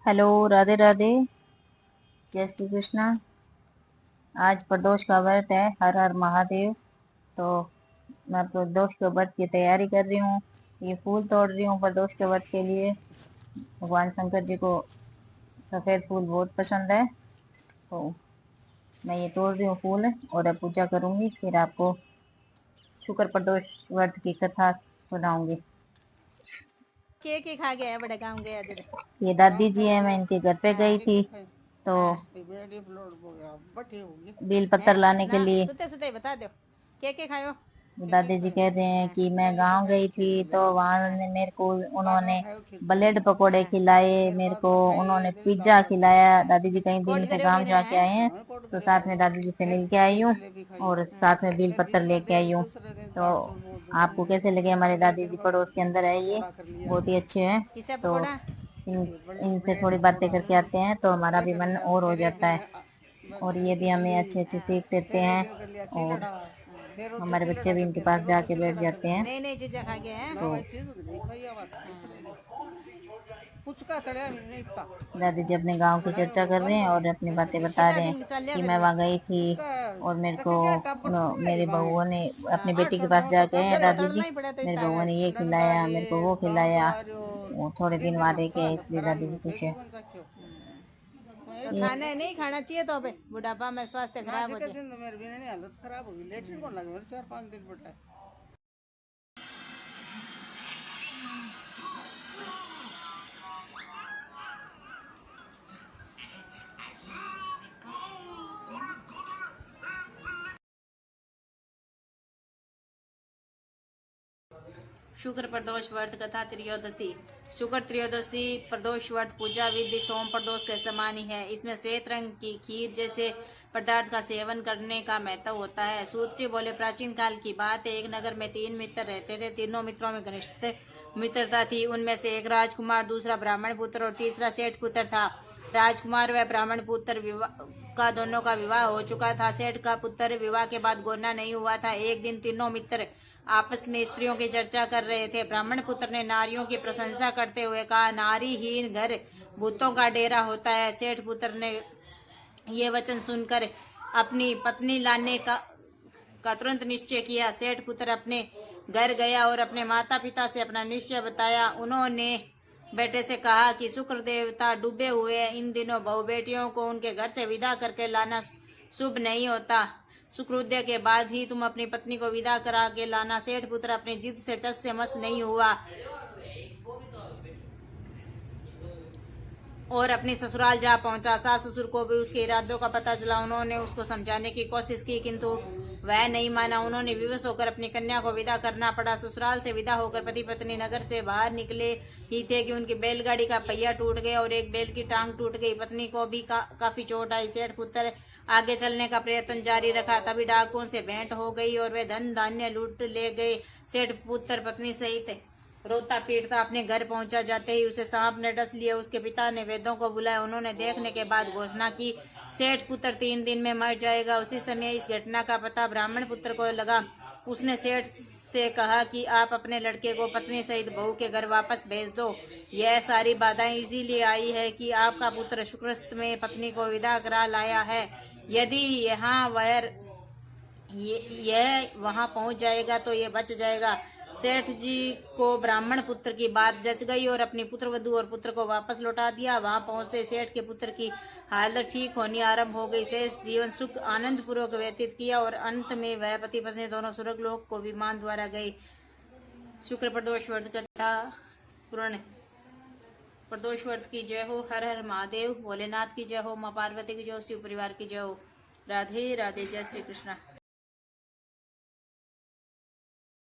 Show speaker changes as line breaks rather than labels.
Hello, Radhe Radhe. जय श्री कृष्णा। आज प्रदोष का व्रत है। हर हर महादेव। तो मैं प्रदोष के व्रत की तैयारी कर रही हूँ। ये फूल तोड़ रही हूँ प्रदोष के व्रत के लिए। भगवान शंकर जी को सफेद फूल बहुत पसंद है, तो मैं ये तोड़ रही हूँ फूल और अब पूजा करूंगी। फिर आपको शुक्र प्रदोष व्रत की कथा सुनाऊंगी।
के खा गया बड़े काम गया जरे
ये दादी जी है, मैं इनके घर पे गई थी तो
हाँ
बेल
हैं
पत्तर लाने के
ना
लिए।
सुते सुते बता दो के खायो
दादी जी कह रहे हैं
हैं
कि मैं गांव गई थी तो वहां
हाँ
ने मेरे को उन्होंने ब्रेड पकोड़े
हाँ
खिलाए, मेरे को उन्होंने पिज्जा खिलाया। दादी जी कई दिन
कोट
से
करो
गांव
मेरे
जाके
हैं
आए हैं, तो साथ में दादी जी से मिल के आई हूँ और साथ में बेल पत्तर लेके आई हूँ। तो आपको कैसे लगे? हमारे दादी जी पड़ोस के अंदर है, ये बहुत ही अच्छे हैं।
किसे
तो
पकोड़ा
इनसे थोड़ी बातें करके आते हैं तो हमारा भी मन और हो जाता है, और ये भी हमें अच्छे अच्छे सीख देते हैं। और हमारे बच्चे भी इनके पास जाके बैठ जाते हैं।
नई नई चीजें खा गए हैं
तो
हाँ।
दादी जी अपने गांव की चर्चा कर रहे हैं और अपनी बातें बता
कितना
रहे हैं
दिन चल लिया
कि
फिर
मैं
भी
वहां गई थी और मेरे को मेरे बहुओं ने
हाँ
अपनी बेटी के पास जाके हैं,
फिर तो
दादी
तोड़ना
जी
ही पड़ा तो
मेरे
इतना
बहुओं ने ये खिलाया, मेरे को वो खिलाया। वो थोड़े दिन वहां रह के आए, इसलिए दादी जी खुश है।
तो
ये
खाना नहीं खाना चाहिए तो अबे बुढ़ापा में स्वास्थ्य खराब हो जाए शुक्र प्रदोष व्रत कथा त्रयोदशी। शुक्र त्रयोदशी प्रदोष व्रत पूजा विधि सोम प्रदोष के समान ही है। इसमें श्वेत रंग की खीर जैसे पदार्थ का सेवन करने का महत्व होता है। सूत बोले, प्राचीन काल की बात है। एक नगर में 3 मित्र रहते थे। तीनों मित्रों में घनिष्ठ मित्रता थी। उनमें से एक राजकुमार, दूसरा ब्राह्मण पुत्र और तीसरा सेठ पुत्र था। राजकुमार व ब्राह्मण पुत्र का दोनों का विवाह हो चुका था। सेठ का पुत्र विवाह के बाद गोरना नहीं हुआ था। एक दिन तीनों मित्र आपस में स्त्रियों की चर्चा कर रहे थे। ब्राह्मण पुत्र ने नारियों की प्रशंसा करते हुए कहा, नारीहीन घर भूतों का डेरा होता है। सेठ पुत्र ने ये वचन सुनकर अपनी पत्नी लाने का तुरंत निश्चय किया। सेठ पुत्र अपने घर गया और अपने माता पिता से अपना निश्चय बताया। उन्होंने बेटे से कहा कि शुक्र देवता डूबे हुए हैं। इन दिनों बहु बेटियों को उनके घर से विदा करके लाना शुभ नहीं होता। शुक्रोदय के बाद ही तुम अपनी पत्नी को विदा करा के लाना। सेठ पुत्र अपनी जिद से टस से मस नहीं हुआ और अपने ससुराल जा पहुंचा। सास ससुर को भी उसके इरादों का पता चला। उन्होंने उसको समझाने की कोशिश की, किंतु वह नहीं माना। उन्होंने विवश होकर अपनी कन्या को विदा करना पड़ा। ससुराल से विदा होकर पति पत्नी नगर से बाहर निकले ही थे कि उनकी बैलगाड़ी का पहिया टूट गया और एक बैल की टांग टूट गई। पत्नी को भी काफी चोट आई। सेठ पुत्र आगे चलने का प्रयत्न जारी रखा, तभी डाकुओं से भेंट हो गई और वे धन धान्य लूट ले गए। सेठ पुत्र पत्नी सहित रोता पीटता अपने घर पहुंचा। जाते ही उसे सांप ने डस लिया। उसके पिता ने वेदों को बुलाया। उन्होंने देखने के बाद घोषणा की, सेठ पुत्र 3 दिन में मर जाएगा। उसी समय इस घटना का पता ब्राह्मण पुत्र को लगा। उसने सेठ से कहा कि आप अपने लड़के को पत्नी सहित बहू के घर वापस भेज दो। यह सारी बाधाएं इसीलिए आई है कि आपका पुत्र शुक्रस्त में पत्नी को विदा करा लाया है। यदि यह वहां पहुंच जाएगा तो ये बच जाएगा। सेठ जी को ब्राह्मण पुत्र की बात जच गई और अपनी पुत्र वधु और पुत्र को वापस लौटा दिया। वहां पहुंचते सेठ के पुत्र की हालत ठीक होनी आरंभ हो गई। शेष जीवन सुख आनंद पूर्वक व्यतीत किया और अंत में वह पति पत्नी दोनों स्वर्ग लोक को विमान द्वारा गए। शुक्र प्रदोष व्रत कथा पूर्ण। प्रदोष व्रत की जय हो। हर हर महादेव। भोलेनाथ की जय हो। माँ पार्वती की जय हो। शिव परिवार की जय हो। राधे राधे। जय श्री कृष्णा।